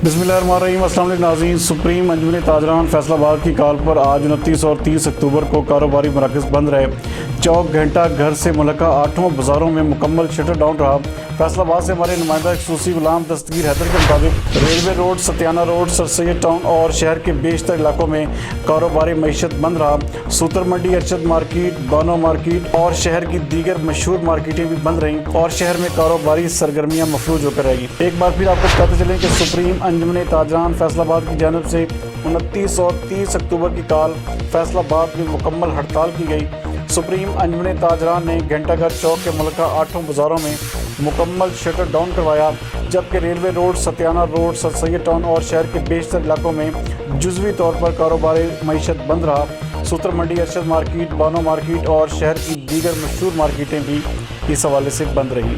بسم اللہ الرحمن الرحیم۔ السلام علیکم ناظرین، سپریم انجمن تاجران فیصل آباد کی کال پر آج 29 اور 30 اکتوبر کو کاروباری مراکز بند رہے۔ چوک گھنٹہ گھر سے ملکہ 8 بازاروں میں مکمل شٹر ڈاؤن رہا۔ فیصل آباد سے ہمارے نمائندہ خصوصی غلام دستگیر حیدر کے مطابق ریلوے روڈ، ستیانہ روڈ، سر سید ٹاؤن اور شہر کے بیشتر علاقوں میں کاروباری معیشت بند رہا۔ سوتر منڈی، ارشد مارکیٹ، بانو مارکیٹ اور شہر کی دیگر مشہور مارکیٹیں بھی بند رہیں اور شہر میں کاروباری سرگرمیاں مفلوج ہو کر رہی۔ ایک بار پھر آپ کو بتاتے چلیں کہ سپریم انجمن تاجران فیصل آباد کی جانب سے 29 اور 30 اکتوبر کی کال فیصل آباد میں مکمل ہڑتال کی گئی۔ سپریم انجمن تاجران نے گھنٹہ گھر چوک کے ملکہ 8 بازاروں میں مکمل شٹر ڈاؤن کروایا، جبکہ ریلوے روڈ، ستیانہ روڈ، سر سید ٹاؤن اور شہر کے بیشتر علاقوں میں جزوی طور پر کاروباری معیشت بند رہا۔ سوتر منڈی، ارشد مارکیٹ، بانو مارکیٹ اور شہر کی دیگر مشہور مارکیٹیں بھی اس حوالے سے بند رہی۔